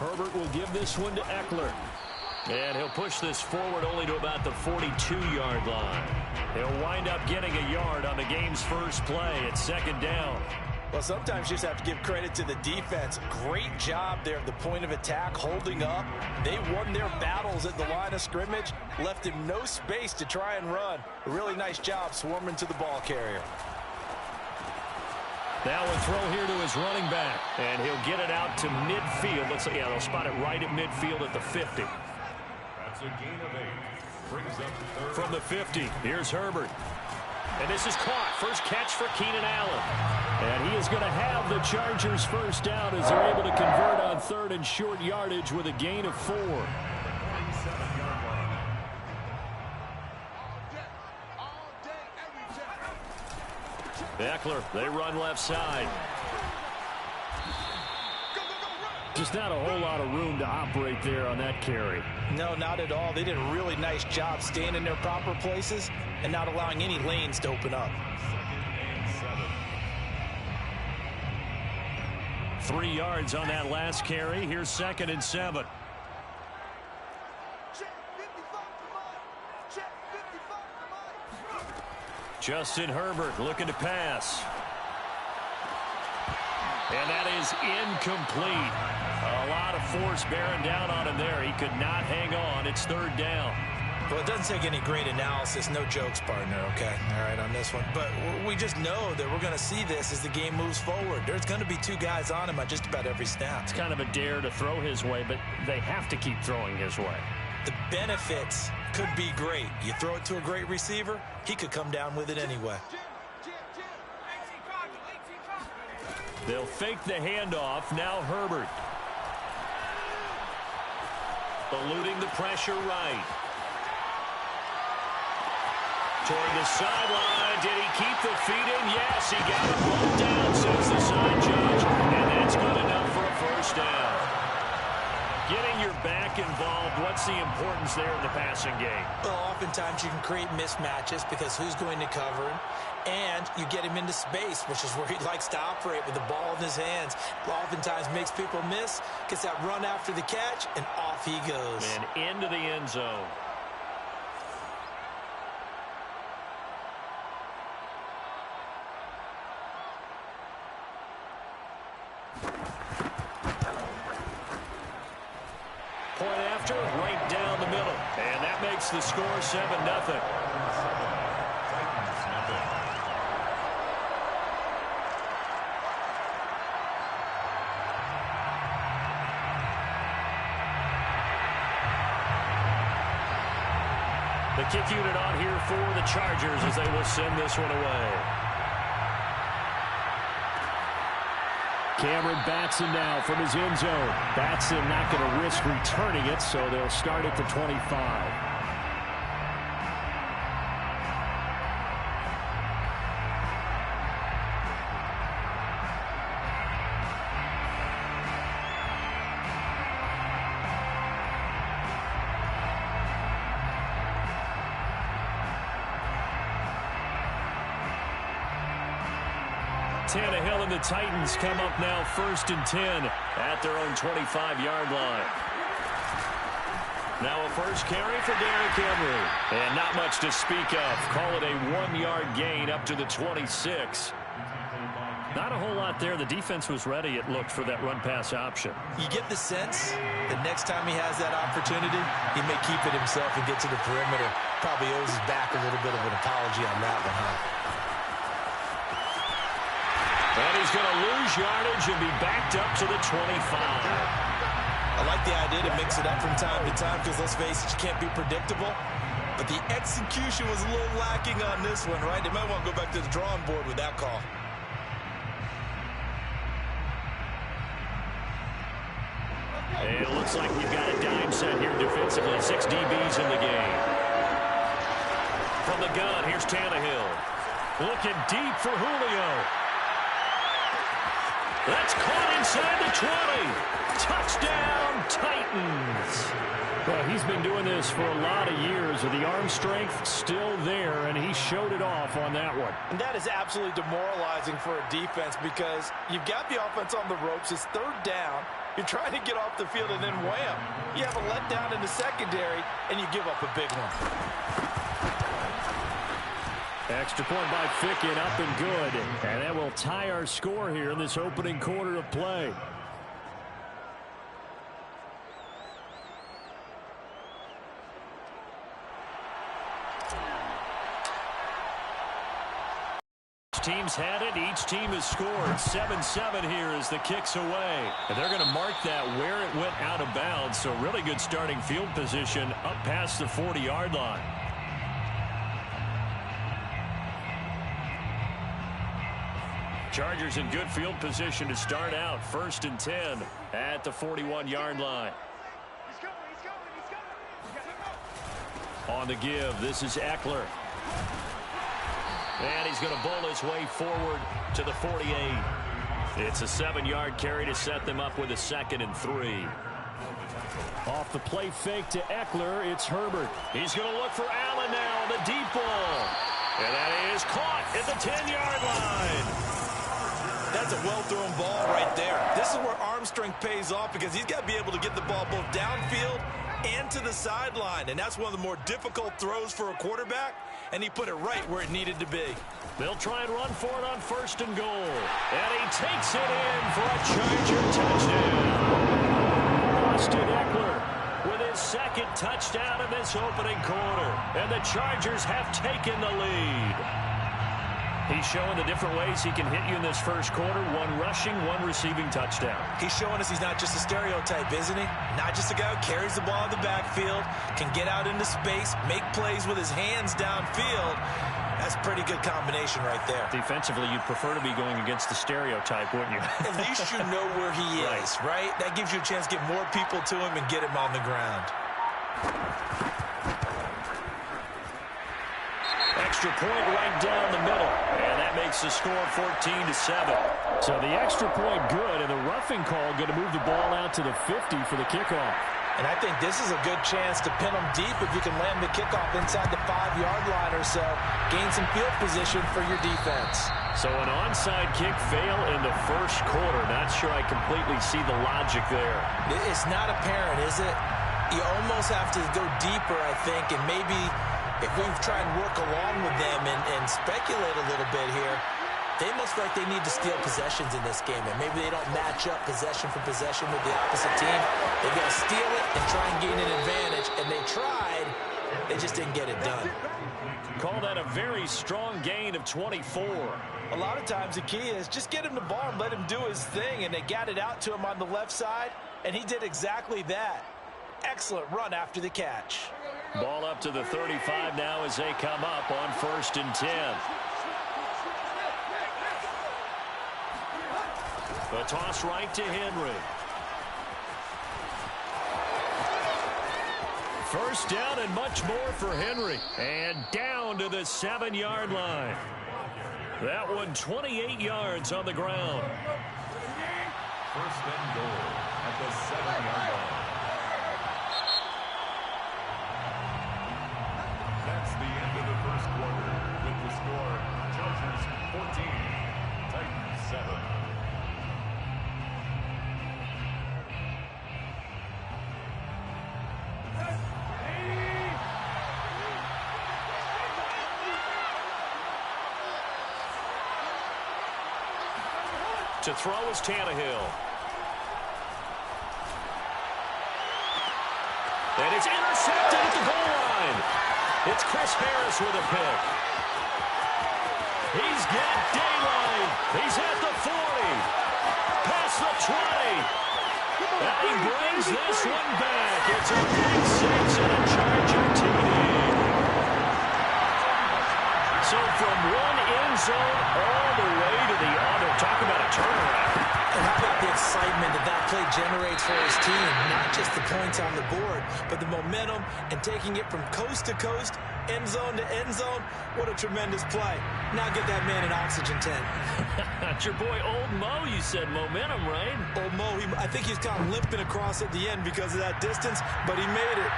Herbert will give this one to Eckler. And he'll push this forward only to about the 42-yard line. He'll wind up getting a yard on the game's first play at second down. Well, sometimes you just have to give credit to the defense. Great job there at the point of attack, holding up. They won their battles at the line of scrimmage, left him no space to try and run. A really nice job swarming to the ball carrier. Now a throw here to his running back, and he'll get it out to midfield. Let's see, yeah, they'll spot it right at midfield at the 50. That's a gain of 8. Brings up third. From the 50, here's Herbert. And this is caught. First catch for Keenan Allen. And he is going to have the Chargers first down as they're able to convert on third and short yardage with a gain of 4. Eckler, they run left side. Just not a whole lot of room to operate there on that carry. No, not at all. They did a really nice job staying in their proper places and not allowing any lanes to open up. 3 yards on that last carry. Here's 2nd and 7. Justin Herbert looking to pass. And that is incomplete. A lot of force bearing down on him there. He could not hang on. It's 3rd down. Well, it doesn't take any great analysis. No jokes, partner, okay? All right, on this one. But we just know that we're going to see this as the game moves forward. There's going to be 2 guys on him on just about every snap. It's kind of a dare to throw his way, but they have to keep throwing his way. The benefits could be great. You throw it to a great receiver, he could come down with it anyway. They'll fake the handoff. Now Herbert. Eluding the pressure right. Toward the sideline. Did he keep the feet in? Yes, he got it rolled down, says the side judge. And that's good enough for a first down. Getting your back involved, what's the importance there in the passing game? Well, oftentimes you can create mismatches because who's going to cover him? And you get him into space, which is where he likes to operate with the ball in his hands. Oftentimes makes people miss, gets that run after the catch, and off he goes. And into the end zone. Point after, right down the middle. And that makes the score 7-0. The kick unit on here for the Chargers as they will send this one away. Cameron Batson now from his end zone. Batson not going to risk returning it, so they'll start at the 25. Tannehill and the Titans come up now 1st and 10 at their own 25-yard line. Now a first carry for Derrick Henry. And not much to speak of. Call it a 1-yard gain up to the 26. Not a whole lot there. The defense was ready, it looked, for that run-pass option. You get the sense that next time he has that opportunity, he may keep it himself and get to the perimeter. Probably owes his back a little bit of an apology on that one, huh? And he's going to lose yardage and be backed up to the 25. I like the idea to mix it up from time to time because, let's face it, you can't be predictable. But the execution was a little lacking on this one, right? They might want to go back to the drawing board with that call. And it looks like we've got a dime set here defensively. 6 DBs in the game. From the gun, here's Tannehill. Looking deep for Julio. That's caught inside the 20. Touchdown, Titans. Well, he's been doing this for a lot of years, with the arm strength still there, and he showed it off on that one. And that is absolutely demoralizing for a defense because you've got the offense on the ropes. It's 3rd down. You're trying to get off the field, and then wham, you have a letdown in the secondary, and you give up a big one. Extra point by Ficken, up and good. And that will tie our score here in this opening quarter of play. Teams had it. Each team has scored. 7-7 here as the kick's away. And they're going to mark that where it went out of bounds. So really good starting field position up past the 40-yard line. Chargers in good field position to start out. 1st and 10 at the 41-yard line. On the give, this is Eckler. And he's going to bowl his way forward to the 48. It's a 7-yard carry to set them up with a 2nd and 3. Off the play fake to Eckler, it's Herbert. He's going to look for Allen now, the deep ball. And that is caught at the 10-yard line. That's a well-thrown ball right there. This is where arm strength pays off because he's got to be able to get the ball both downfield and to the sideline. And that's one of the more difficult throws for a quarterback. And he put it right where it needed to be. They'll try and run for it on 1st and goal. And he takes it in for a Charger touchdown. Austin Eckler with his 2nd touchdown in this opening quarter. And the Chargers have taken the lead. He's showing the different ways he can hit you in this first quarter. 1 rushing, 1 receiving touchdown. He's showing us he's not just a stereotype, isn't he? Not just a guy who carries the ball in the backfield, can get out into space, make plays with his hands downfield. That's a pretty good combination right there. Defensively, you'd prefer to be going against the stereotype, wouldn't you? At least you know where he is, right? That gives you a chance to get more people to him and get him on the ground. Extra point right down the middle. And that makes the score 14-7. So the extra point good, and the roughing call going to move the ball out to the 50 for the kickoff. And I think this is a good chance to pin them deep if you can land the kickoff inside the 5-yard line or so. Gain some field position for your defense. So an onside kick fail in the first quarter. Not sure I completely see the logic there. It's not apparent, is it? You almost have to go deeper, I think, and maybe if we try and work along with them and speculate a little bit here, they must feel like they need to steal possessions in this game, and maybe they don't match up possession for possession with the opposite team. They've got to steal it and try and gain an advantage, and they tried. They just didn't get it done. Call that a very strong gain of 24. A lot of times the key is just get him the ball and let him do his thing, and they got it out to him on the left side, and he did exactly that. Excellent run after the catch. Ball up to the 35 now as they come up on 1st and 10. The toss right to Henry. First down and much more for Henry. And down to the 7-yard line. That one 28 yards on the ground. 1st and goal at the 7-yard line. That's the end of the first quarter with the score Chargers 14, Titans 7. To throw is Tannehill. And it's intercepted at the goal line. It's Chris Harris with a pick. He's got daylight. He's at the 40. Past the 20. And he brings this one back. It's a big 6 and a Charger TD. So from one end zone all the way to the other. Talk about a turnaround. And how about the excitement that play generates for his team? Not just the points on the board, but the momentum and taking it from coast to coast, end zone to end zone. What a tremendous play. Now get that man an oxygen tent. That's your boy Old Mo, you said. Momentum, right? Old Mo, I think he's kind of limping across at the end because of that distance, but he made it.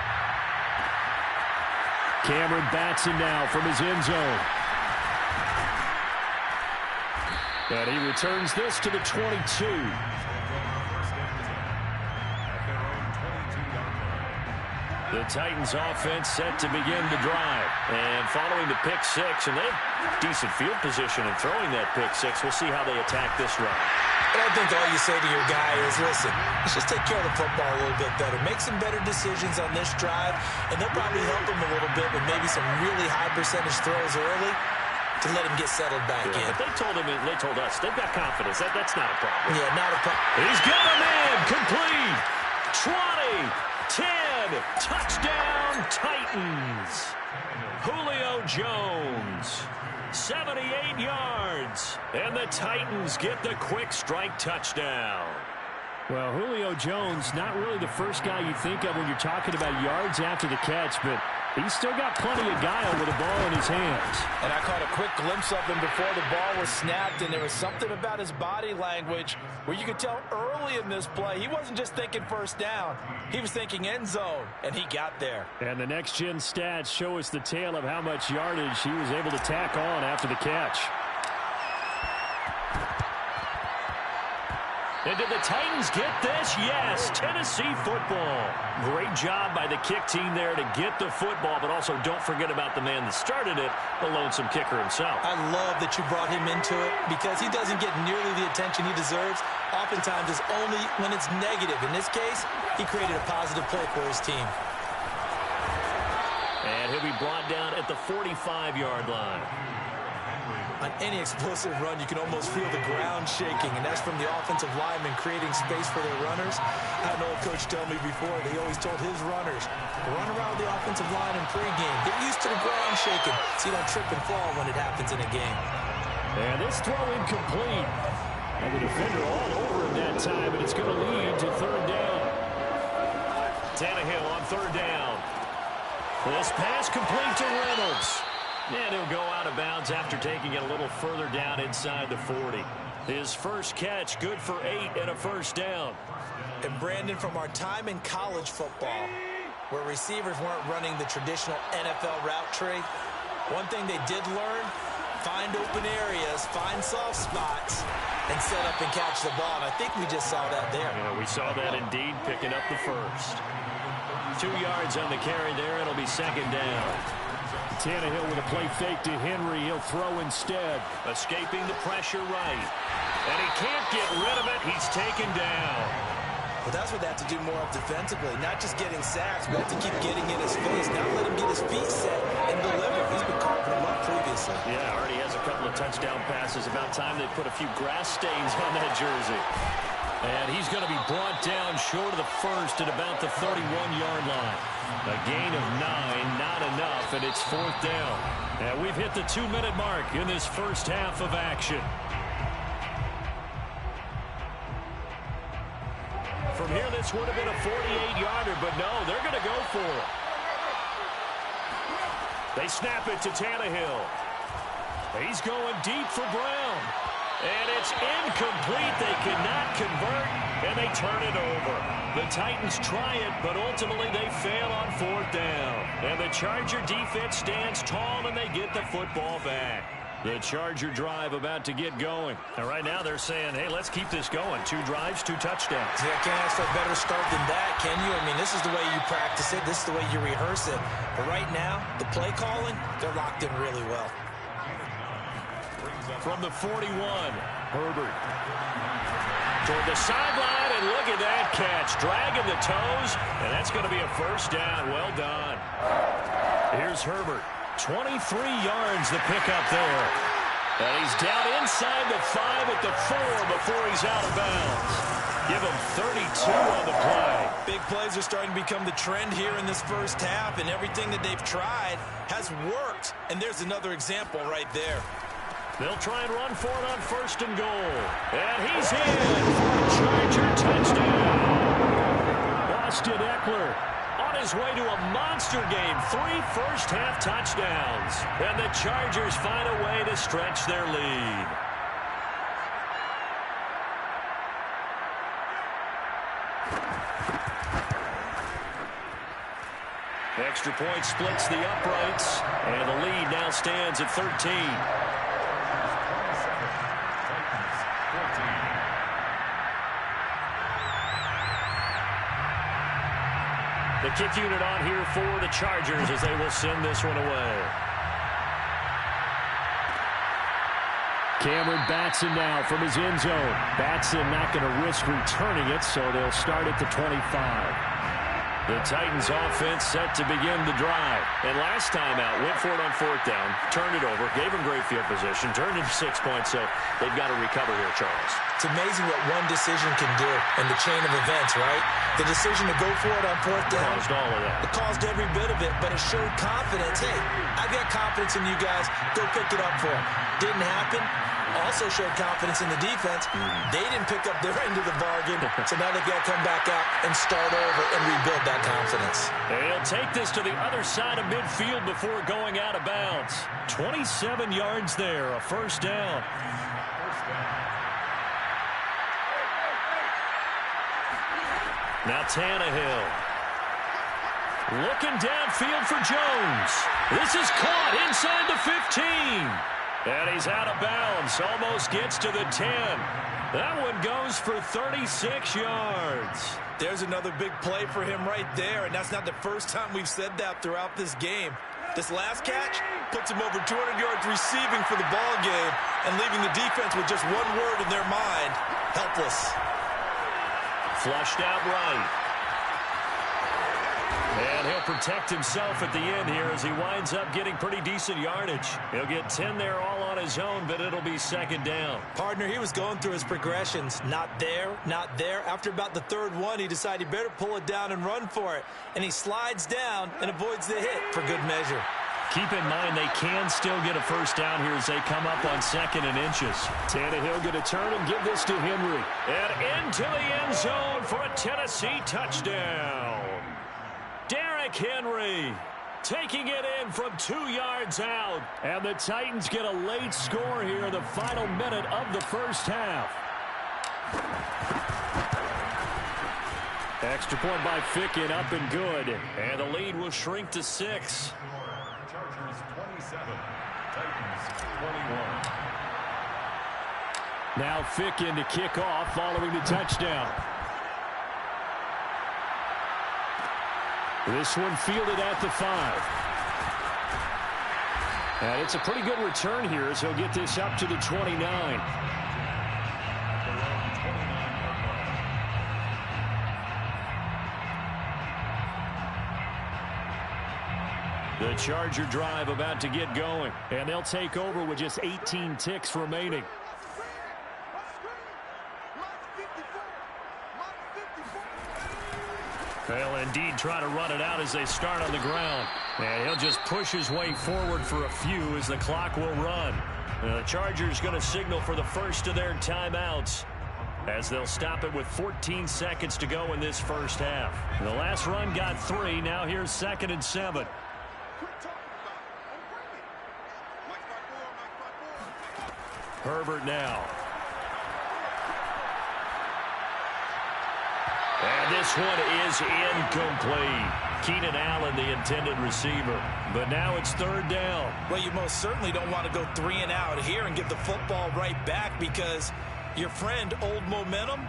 Cameron Batson now from his end zone. And he returns this to the 22. The Titans offense set to begin the drive. And following the pick six, and they have decent field position in throwing that pick six. We'll see how they attack this drive. And I think all you say to your guy is, listen, let's just take care of the football a little bit better. Make some better decisions on this drive, and they'll probably help him a little bit with maybe some really high percentage throws early to let him get settled back in. But they told us, they've got confidence. That's not a problem. Yeah, not a problem. He's got a man, complete, 20, 10, touchdown, Titans. Julio Jones, 78 yards, and the Titans get the quick strike touchdown. Well, Julio Jones, not really the first guy you think of when you're talking about yards after the catch, but he's still got plenty of guile with the ball in his hands. And I caught a quick glimpse of him before the ball was snapped, and there was something about his body language where you could tell early in this play he wasn't just thinking first down. He was thinking end zone, and he got there. And the next-gen stats show us the tale of how much yardage he was able to tack on after the catch. And did the Titans get this? Yes, Tennessee football. Great job by the kick team there to get the football, but also don't forget about the man that started it, the lonesome kicker himself. I love that you brought him into it because he doesn't get nearly the attention he deserves. Oftentimes it's only when it's negative. In this case, he created a positive play for his team. And he'll be brought down at the 45-yard line. On any explosive run, you can almost feel the ground shaking, and that's from the offensive linemen creating space for their runners. I know a coach told me before, they always told his runners, run around the offensive line in pregame. Get used to the ground shaking so you don't trip and fall when it happens in a game. And this throw incomplete. And the defender all over him that time, and it's going to lead to third down. Tannehill on third down. This pass complete to Reynolds. And he'll go out of bounds after taking it a little further down inside the 40. His first catch, good for 8 and a first down. And Brandon, from our time in college football, where receivers weren't running the traditional NFL route tree, one thing they did learn, find open areas, find soft spots, and set up and catch the ball. And I think we just saw that there. Yeah, we saw that indeed, picking up the first. 2 yards on the carry there. It'll be second down. Tannehill with a play fake to Henry. He'll throw instead. Escaping the pressure right. And he can't get rid of it. He's taken down. But that's what they have to do more of defensively. Not just getting sacks, but have to keep getting in his face. Now let him get his feet set and deliver. He's been carving them up previously. Yeah, already has a couple of touchdown passes. About time they put a few grass stains on that jersey. And he's going to be brought down short of the first at about the 31-yard line. A gain of 9, not enough, and it's fourth down. And we've hit the 2-minute mark in this first half of action. From here, this would have been a 48-yarder, but no, they're going to go for it. They snap it to Tannehill. He's going deep for Brown. And it's incomplete. They cannot convert, and they turn it over. The Titans try it, but ultimately they fail on fourth down. And the Charger defense stands tall, and they get the football back. The Charger drive about to get going. And right now they're saying, hey, let's keep this going. 2 drives, 2 touchdowns. Yeah, can't ask for a better start than that, can you? I mean, this is the way you practice it. This is the way you rehearse it. But right now, the play calling, they're locked in really well. From the 41, Herbert. Toward the sideline, and look at that catch. Dragging the toes, and that's going to be a first down. Well done. Here's Herbert. 23 yards the pickup there. And he's down inside the 5 at the 4 before he's out of bounds. Give him 32 on the play. Big plays are starting to become the trend here in this first half, and everything that they've tried has worked. And there's another example right there. They'll try and run for it on first and goal. And he's in for a Charger touchdown. Austin Eckler on his way to a monster game. 3 first-half touchdowns. And the Chargers find a way to stretch their lead. Extra point splits the uprights. And the lead now stands at 13. The kick unit on here for the Chargers as they will send this one away. Cameron Batson now from his end zone. Batson not going to risk returning it, so they'll start at the 25. The Titans offense set to begin the drive. And last time out, went for it on fourth down, turned it over, gave them great field position, turned it to 6 points, so they've got to recover here, Charles. It's amazing what one decision can do in the chain of events, right? The decision to go for it on fourth down. Caused all of that. It caused every bit of it, but it showed confidence. Hey, I've got confidence in you guys. Go pick it up for them. Didn't happen. Also showed confidence in the defense. They didn't pick up their end of the bargain, so now they've got to come back out and start over and rebuild that confidence. They'll take this to the other side of midfield before going out of bounds. 27 yards there, a first down. Now Tannehill. Looking downfield for Jones. This is caught inside the 15. And he's out of bounds. Almost gets to the 10. That one goes for 36 yards. There's another big play for him right there, and that's not the first time we've said that throughout this game. This last catch puts him over 200 yards receiving for the ball game and leaving the defense with just one word in their mind: helpless. Flushed out right. And he'll protect himself at the end here as he winds up getting pretty decent yardage. He'll get 10 there all on his own, but it'll be second down. Partner, he was going through his progressions. Not there, not there. After about the third one, he decided he better pull it down and run for it. And he slides down and avoids the hit for good measure. Keep in mind they can still get a first down here as they come up on 2nd and inches. Tannehill going to turn and give this to Henry. And into the end zone for a Tennessee touchdown. Derrick Henry taking it in from 2 yards out. And the Titans get a late score here in the final minute of the first half. Extra point by Ficken, up and good. And the lead will shrink to 6. Chargers 27, Titans 21. Now Ficken to kick off following the touchdown. This one fielded at the 5. And it's a pretty good return here as he'll get this up to the 29. The Charger drive about to get going. And they'll take over with just 18 ticks remaining. They'll indeed try to run it out as they start on the ground. And he'll just push his way forward for a few as the clock will run. The Chargers going to signal for the first of their timeouts as they'll stop it with 14 seconds to go in this first half. The last run got 3. Now here's 2nd and 7. Herbert now. And this one is incomplete. Keenan Allen, the intended receiver. But now it's 3rd down. Well, you most certainly don't want to go 3 and out here and get the football right back because your friend, Old Momentum,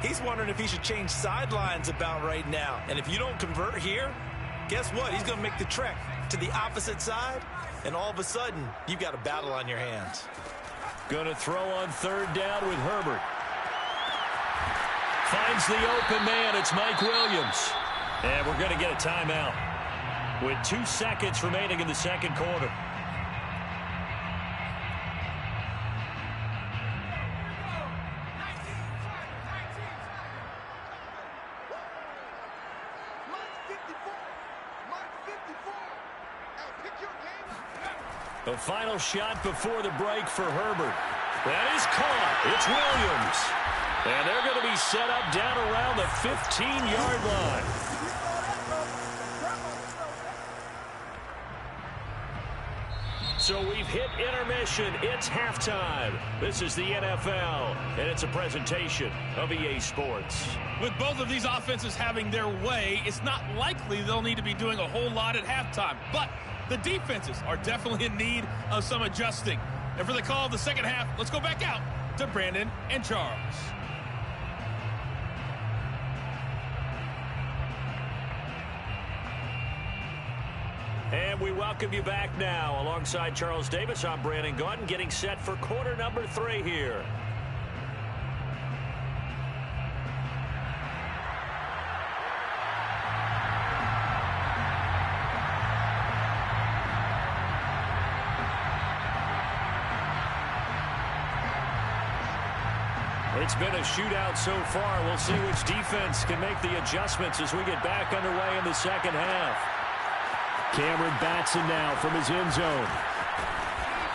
he's wondering if he should change sidelines about right now. And if you don't convert here, guess what? He's going to make the trek to the opposite side, and all of a sudden, you've got a battle on your hands. Going to throw on 3rd down with Herbert. Finds the open man. It's Mike Williams. And we're going to get a timeout with 2 seconds remaining in the second quarter. The final shot before the break for Herbert. That is caught. It's Williams. And they're going to be set up down around the 15-yard line. So we've hit intermission. It's halftime. This is the NFL, and it's a presentation of EA Sports. With both of these offenses having their way, it's not likely they'll need to be doing a whole lot at halftime. But the defenses are definitely in need of some adjusting. And for the call of the second half, let's go back out to Brandon and Charles. And we welcome you back now. Alongside Charles Davis, I'm Brandon Gaudin, getting set for quarter number 3 here. It's been a shootout so far. We'll see which defense can make the adjustments as we get back underway in the second half. Cameron Batson now from his end zone.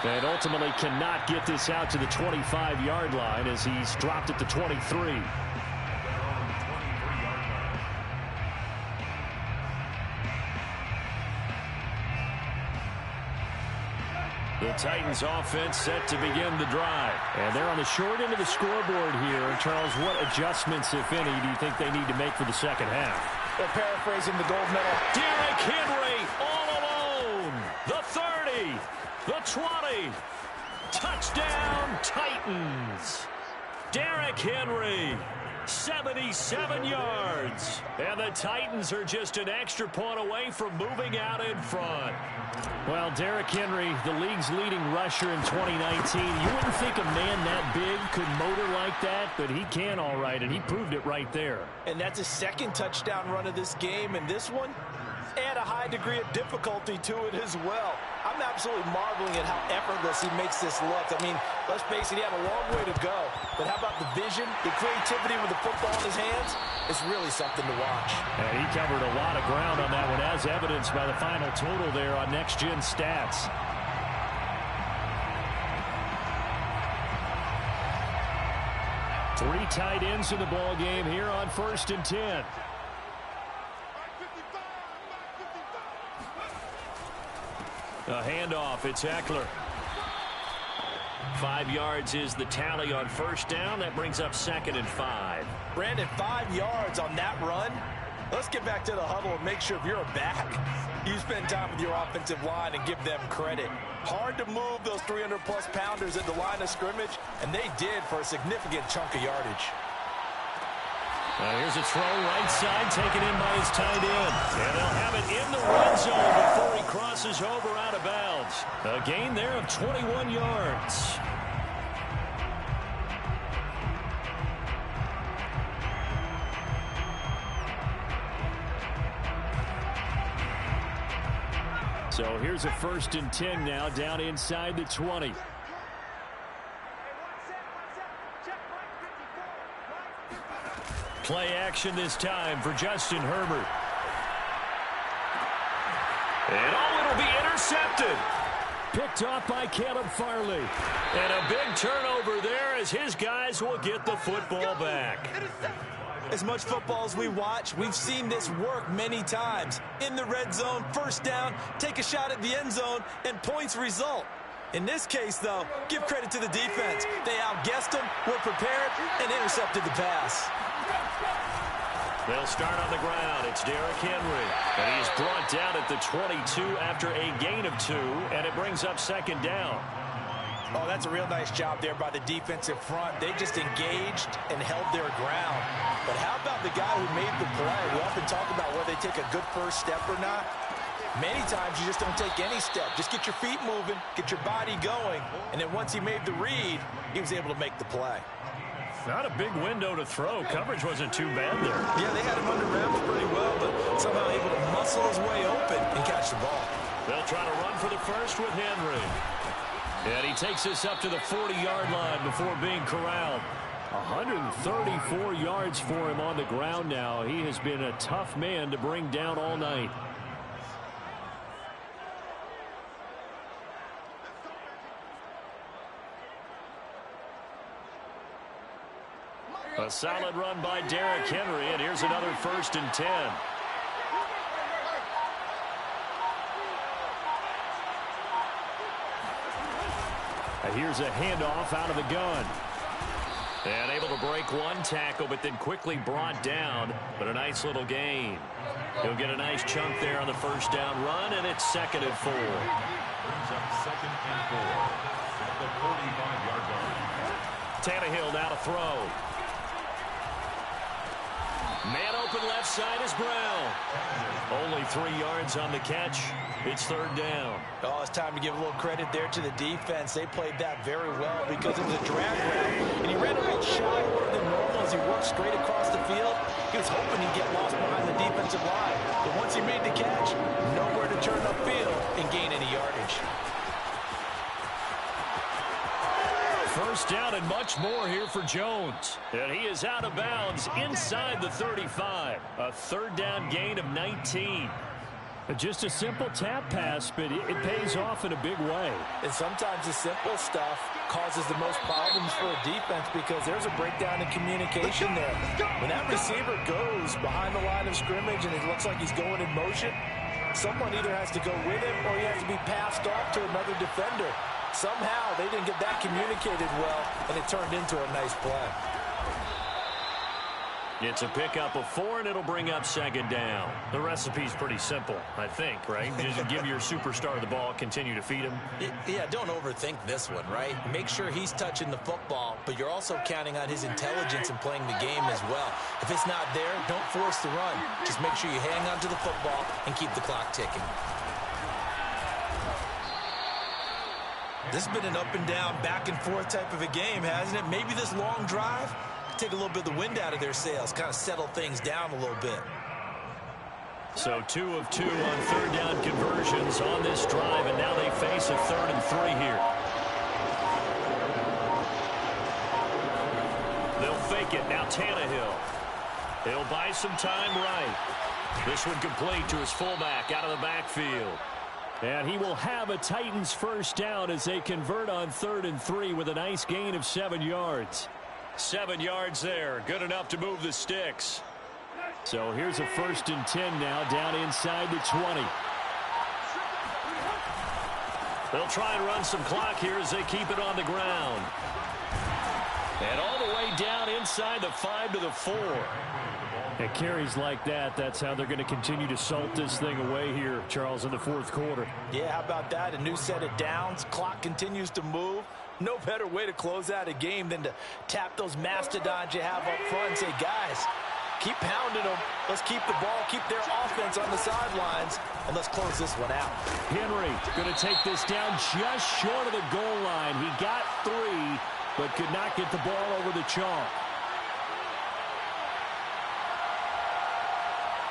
And ultimately cannot get this out to the 25-yard line as he's dropped at the 23. The Titans offense set to begin the drive. And they're on the short end of the scoreboard here. And Charles, what adjustments, if any, do you think they need to make for the second half? They're paraphrasing the gold medal. Derrick Henry all alone. The 30, the 20. Touchdown, Titans. Derrick Henry, 77 yards. And the Titans are just an extra point away from moving out in front. Well, Derrick Henry, the league's leading rusher in 2019. You wouldn't think a man that big could motor like that, but he can all right, and he proved it right there. And that's his second touchdown run of this game, and this one, add a high degree of difficulty to it as well. I'm absolutely marveling at how effortless he makes this look. I mean, let's face it, he had a long way to go. But how about the vision, the creativity with the football in his hands? It's really something to watch. And he covered a lot of ground on that one, as evidenced by the final total there on Next Gen Stats. Three tight ends in the ball game here on 1st and 10. A handoff, it's Eckler. 5 yards is the tally on first down. That brings up 2nd and 5. Brandon, 5 yards on that run. Let's get back to the huddle and make sure if you're a back, you spend time with your offensive line and give them credit. Hard to move those 300-plus pounders at the line of scrimmage, and they did for a significant chunk of yardage. Here's a throw right side, taken in by his tight end. And they'll have it in the red zone before he crosses over out of bounds. A gain there of 21 yards. So here's a 1st and 10 now, down inside the 20. Play action this time for Justin Herbert. And it'll be intercepted. Picked off by Caleb Farley. And a big turnover there as his guys will get the football back. As much football as we watch, we've seen this work many times. In the red zone, first down, take a shot at the end zone, and points result. In this case, though, give credit to the defense. They outguessed them, were prepared, and intercepted the pass. They'll start on the ground. It's Derrick Henry. And he's brought down at the 22 after a gain of 2, and it brings up 2nd down. Oh, that's a real nice job there by the defensive front. They just engaged and held their ground. But how about the guy who made the play? We often talk about whether they take a good first step or not. Many times you just don't take any step. Just get your feet moving, get your body going, and then once he made the read, he was able to make the play. Not a big window to throw. Coverage wasn't too bad there. Yeah, they had him under wraps pretty well, but somehow able to muscle his way open and catch the ball. They'll try to run for the first with Henry. And he takes us up to the 40-yard line before being corralled. 134 yards for him on the ground now. He has been a tough man to bring down all night. A solid run by Derrick Henry, and here's another 1st and 10. Here's a handoff out of the gun. And able to break one tackle, but then quickly brought down. But a nice little gain. He'll get a nice chunk there on the first down run, and it's 2nd and 4. Brings up 2nd and 4 at the 45-yard line. Tannehill now to throw. Man open left side is Brown. Only Only 3 yards on the catch. It's third down. Oh, it's time to give a little credit there to the defense. They played that very well because it was a drag route, and he ran a little shallower than normal as he worked straight across the field. He was hoping he'd get lost behind the defensive line, but once he made the catch, nowhere to turn upfield and gain any yardage. First down and much more here for Jones. And he is out of bounds inside the 35. A third down gain of 19. Just a simple tap pass, but it pays off in a big way. And sometimes the simple stuff causes the most problems for a defense because there's a breakdown in communication there. When that receiver goes behind the line of scrimmage and it looks like he's going in motion, someone either has to go with him or he has to be passed off to another defender. Somehow they didn't get that communicated well, and it turned into a nice play. It's a pickup of 4, and it'll bring up second down. The recipe's pretty simple, I think, right? Just give your superstar the ball, continue to feed him. Yeah, don't overthink this one, right? Make sure he's touching the football, but you're also counting on his intelligence in playing the game as well. If it's not there, don't force the run. Just make sure you hang on to the football and keep the clock ticking. This has been an up and down, back and forth type of a game, hasn't it? Maybe this long drive take a little bit of the wind out of their sails, kind of settle things down a little bit. So 2 of 2 on third down conversions on this drive, and now they face a 3rd and 3 here. They'll fake it. Now Tannehill. He'll buy some time right. This one complete to his fullback out of the backfield. And he will have a Titans first down as they convert on 3rd and 3 with a nice gain of 7 yards. 7 yards there. Good enough to move the sticks. So here's a 1st and 10 now down inside the 20. They'll try and run some clock here as they keep it on the ground. And all the way down inside the 5 to the 4. At carries like that, that's how they're going to continue to salt this thing away here, Charles, in the 4th quarter. Yeah, how about that? A new set of downs. Clock continues to move. No better way to close out a game than to tap those mastodons you have up front and say, guys, keep pounding them. Let's keep the ball, keep their offense on the sidelines, and let's close this one out. Henry going to take this down just short of the goal line. He got 3, but could not get the ball over the chalk.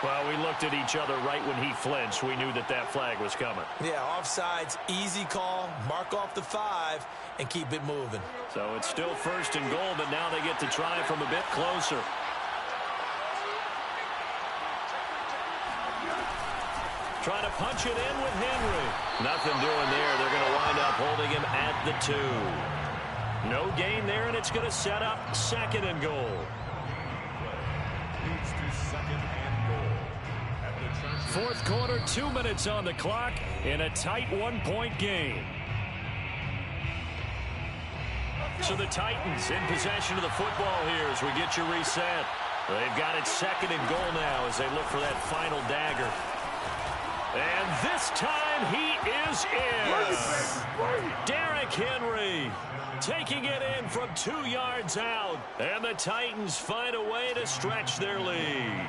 Well, we looked at each other right when he flinched. We knew that that flag was coming. Yeah, offsides, easy call, mark off the 5, and keep it moving. So it's still 1st and goal, but now they get to try from a bit closer. Trying to punch it in with Henry. Nothing doing there. They're going to wind up holding him at the 2. No gain there, and it's going to set up 2nd and goal. Leads to 2nd and goal. At the 4th quarter, 2 minutes on the clock in a tight 1-point game. So the Titans in possession of the football here as we get you reset. They've got it 2nd and goal now as they look for that final dagger. And this time he is in. Derrick Henry taking it in from 2 yards out. And the Titans find a way to stretch their lead.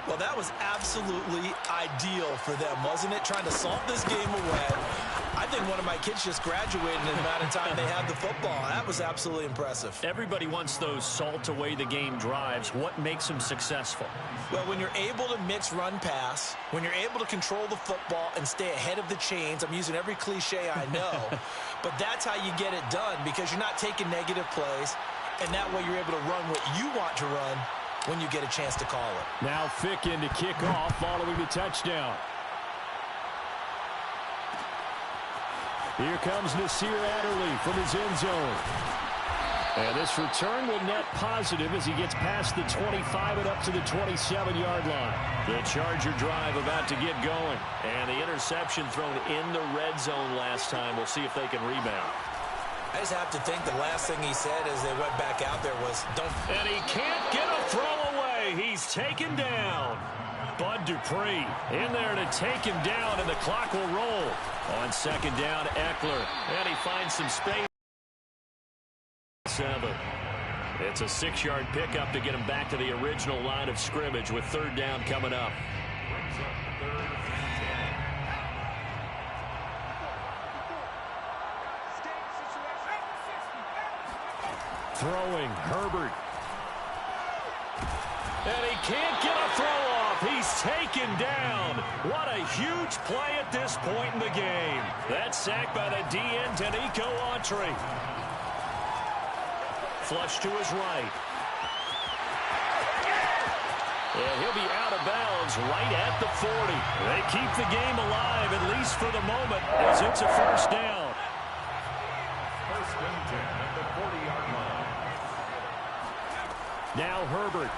Well, that was absolutely ideal for them, wasn't it? Trying to salt this game away. I think one of my kids just graduated in the amount of time they had the football. That was absolutely impressive. Everybody wants those salt away the game drives. What makes them successful? Well, when you're able to mix run pass, when you're able to control the football and stay ahead of the chains, I'm using every cliche I know, but that's how you get it done because you're not taking negative plays, and that way you're able to run what you want to run when you get a chance to call it. Now Fick in to kick off following the touchdown. Here comes Nasir Adderley from his end zone. And this return will net positive as he gets past the 25 and up to the 27-yard line. The Charger drive about to get going. And the interception thrown in the red zone last time. We'll see if they can rebound. I just have to think the last thing he said as they went back out there was, don't. And he can't get a throw away. He's taken down. Bud Dupree in there to take him down, and the clock will roll. On 2nd down, Eckler. And he finds some space. 7. It's a 6-yard pickup to get him back to the original line of scrimmage with 3rd down coming up. brings up 3rd Throwing, Herbert. And he can't get a throw off. He's taken down. What a huge play at this point in the game. That sack by the DN, Danico Autry. Flush to his right. And he'll be out of bounds right at the 40. They keep the game alive, at least for the moment, as it's a first down. First and 10 at the 40-yard line. Now Herbert.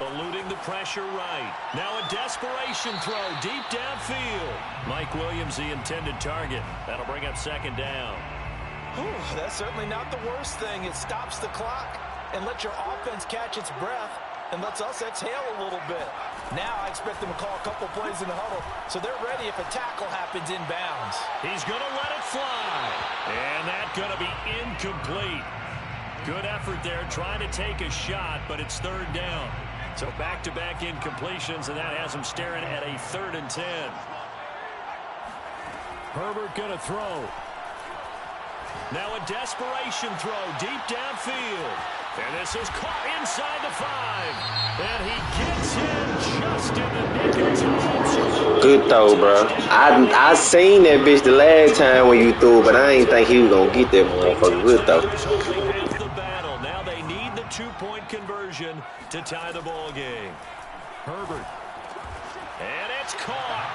Eluding the pressure right. Now a desperation throw deep downfield. Mike Williams, the intended target. That'll bring up second down. Whew, that's certainly not the worst thing. It stops the clock and lets your offense catch its breath and lets us exhale a little bit. Now I expect them to call a couple plays in the huddle so they're ready if a tackle happens inbounds. He's going to let it fly. And that's going to be incomplete. Good effort there trying to take a shot, but it's third down. So back-to-back incompletions, and that has him staring at a 3rd and 10. Herbert going to throw. Now a desperation throw deep downfield. And this is caught inside the 5. And he gets in just in the nick of time. Good throw, bro. I seen that bitch the last time when you threw, but I ain't think he was going to get that motherfucker. Good throw. The battle. Now they need the 2-point conversion to tie the ball game. Herbert. And it's caught.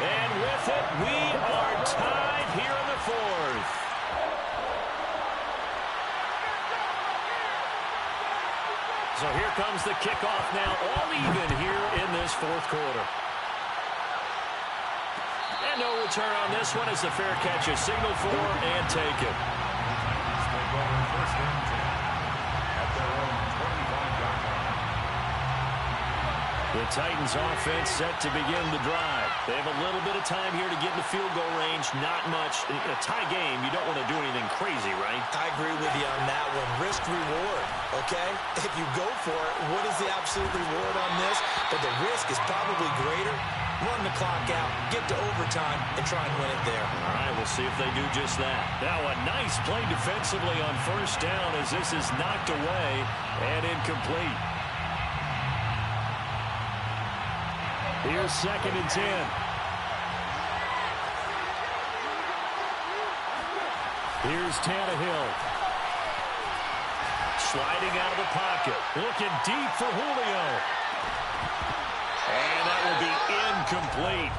And with it, we are tied here in the 4th. So here comes the kickoff now, all even here in this 4th quarter. And no return on this one as the fair catch is signaled for and taken. First and 10 at their own 25-yard line. The Titans offense set to begin the drive. They have a little bit of time here to get in the field goal range. Not much. In a tie game, you don't want to do anything crazy, right? I agree with you on that one. Risk reward, okay? If you go for it, what is the absolute reward on this? But the risk is probably greater. Run the clock out, get to overtime, and try and win it there. All right, we'll see if they do just that. Now a nice play defensively on first down as this is knocked away and incomplete. Here's 2nd and 10. Here's Tannehill. Sliding out of the pocket. Looking deep for Julio. And that will be incomplete.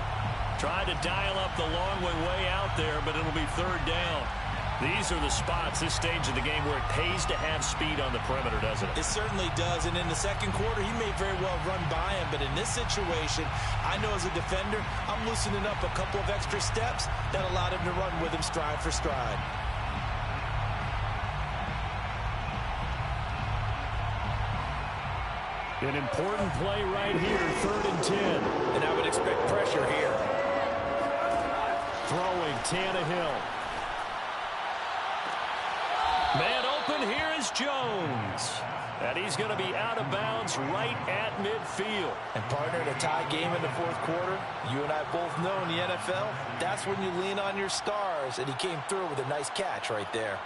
Tried to dial up the long way out there, but it'll be 3rd down. These are the spots, this stage of the game, where it pays to have speed on the perimeter, doesn't it? It certainly does, and in the 2nd quarter, he may very well run by him, but in this situation, I know as a defender, I'm loosening up a couple of extra steps that allowed him to run with him stride for stride. An important play right here, 3rd and 10. And I would expect pressure here. Throwing, Tannehill. Man open, here is Jones. And he's going to be out of bounds right at midfield. And partner, in a tie game in the 4th quarter, you and I both know in the NFL, that's when you lean on your stars. And he came through with a nice catch right there.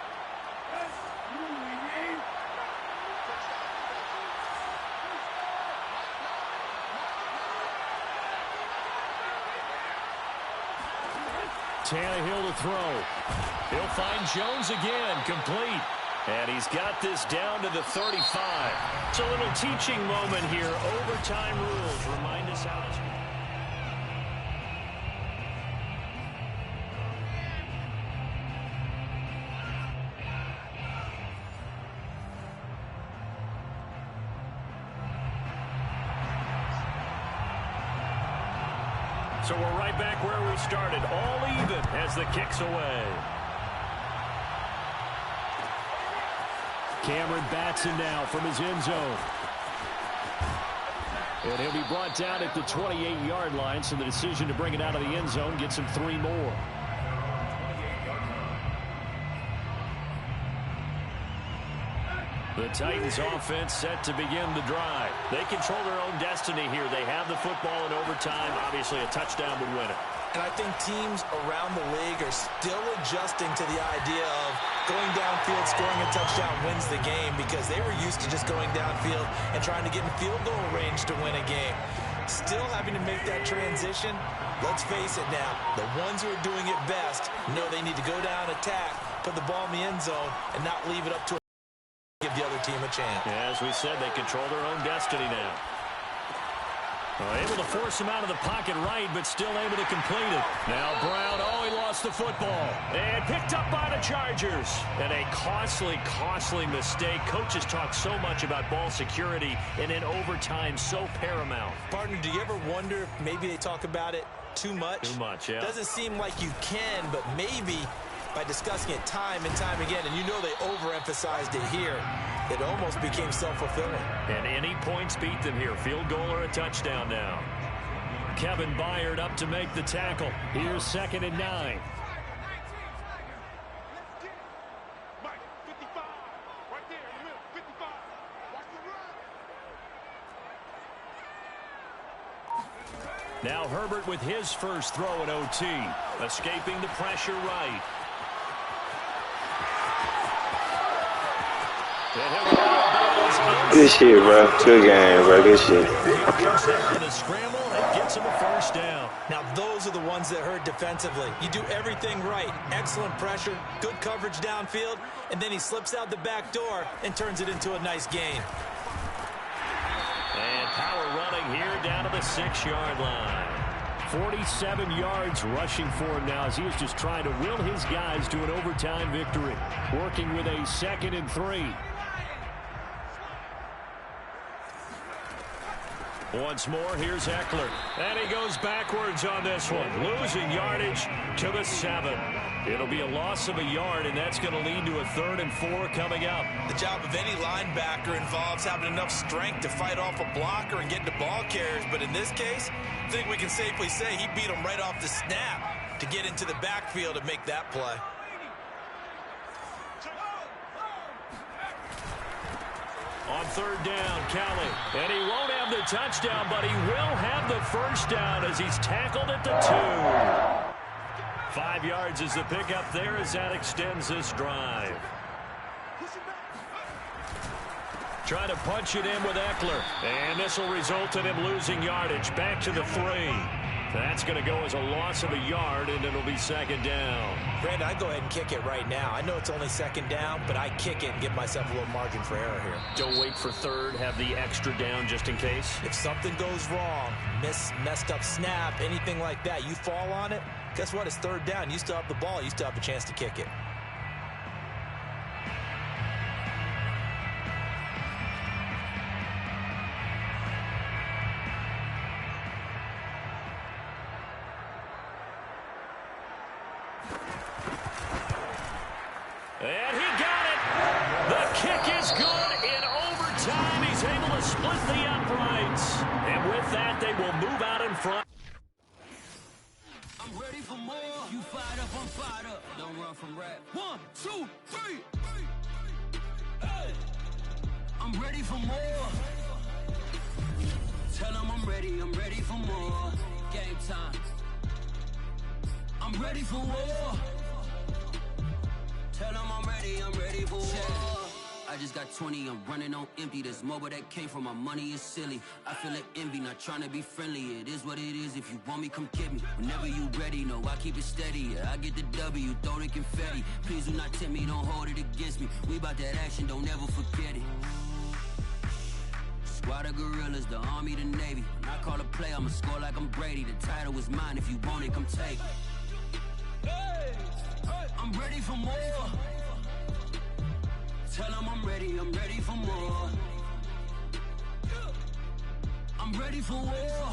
Tannehill to throw. He'll find Jones again, complete. And he's got this down to the 35. It's a little teaching moment here. Overtime rules remind us how to... So we're right back where we started, all even as the kick's away. Cameron Batson now from his end zone. And he'll be brought down at the 28-yard line, so the decision to bring it out of the end zone gets him 3 more. The Titans offense set to begin the drive. They control their own destiny here. They have the football in overtime. Obviously, a touchdown would win it. And I think teams around the league are still adjusting to the idea of going downfield, scoring a touchdown wins the game because they were used to just going downfield and trying to get in field goal range to win a game. Still having to make that transition. Let's face it now, the ones who are doing it best know they need to go down, attack, put the ball in the end zone, and not leave it up to give the other team a chance. Yeah, as we said, they control their own destiny now. Able to force him out of the pocket right, but still able to complete it. Now Brown, he lost the football. And picked up by the Chargers. And a costly mistake. Coaches talk so much about ball security, and in overtime, so paramount. Partner, do you ever wonder if maybe they talk about it too much? Too much, yeah. Doesn't seem like you can, but maybe by discussing it time and time again, and you know they overemphasized it here, it almost became self-fulfilling. And any points beat them here. Field goal or a touchdown now. Kevin Byard up to make the tackle. Here's 2nd and 9. Now Herbert with his first throw in OT. Escaping the pressure right. Good shit, bro. Good game, bro. Good shit. The scramble and gets him a first down. Now those are the ones that hurt defensively. You do everything right. Excellent pressure, good coverage downfield, and then he slips out the back door and turns it into a nice gain. And power running here down to the 6-yard line. 47 yards rushing for him now as he is just trying to will his guys to an overtime victory. Working with a 2nd and 3. Once more, here's Eckler. And he goes backwards on this one. Losing yardage to the 7. It'll be a loss of a yard, and that's going to lead to a 3rd and 4 coming up. The job of any linebacker involves having enough strength to fight off a blocker and get to ball carriers. But in this case, I think we can safely say he beat him right off the snap to get into the backfield and make that play. On 3rd down, Kelly. And he won't have the touchdown, but he will have the first down as he's tackled at the 2. 5 yards is the pickup there as that extends this drive. Trying to punch it in with Eckler. And this will result in him losing yardage. Back to the 3. That's going to go as a loss of a yard, and it'll be 2nd down. Brandon, I'd go ahead and kick it right now. I know it's only 2nd down, but I kick it and give myself a little margin for error here. Don't wait for 3rd. Have the extra down just in case. If something goes wrong, messed up snap, anything like that, you fall on it, guess what? It's 3rd down. You still have the ball. You still have a chance to kick it. And he got it. The kick is good in overtime. He's able to split the uprights. And with that, they will move out in front. I'm ready for more. You fired up, I'm fired up. Don't run from rap. 1, 2, 3. Hey. I'm ready for more. Tell them I'm ready for more. Game time. I'm ready for war. Tell them I'm ready for war. I just got 20, I'm running on empty. This mobile that came from my money is silly. I feel like envy, not trying to be friendly. It is what it is, if you want me, come get me. Whenever you ready, no, I keep it steady. Yeah, I get the W, throw the confetti. Please do not tempt me, don't hold it against me. We about that action, don't ever forget it. Squad of gorillas, the army, the navy. When I call a play, I'ma score like I'm Brady. The title is mine, if you want it, come take it. Hey, I'm ready for more. Tell them I'm ready for more. I'm ready for war.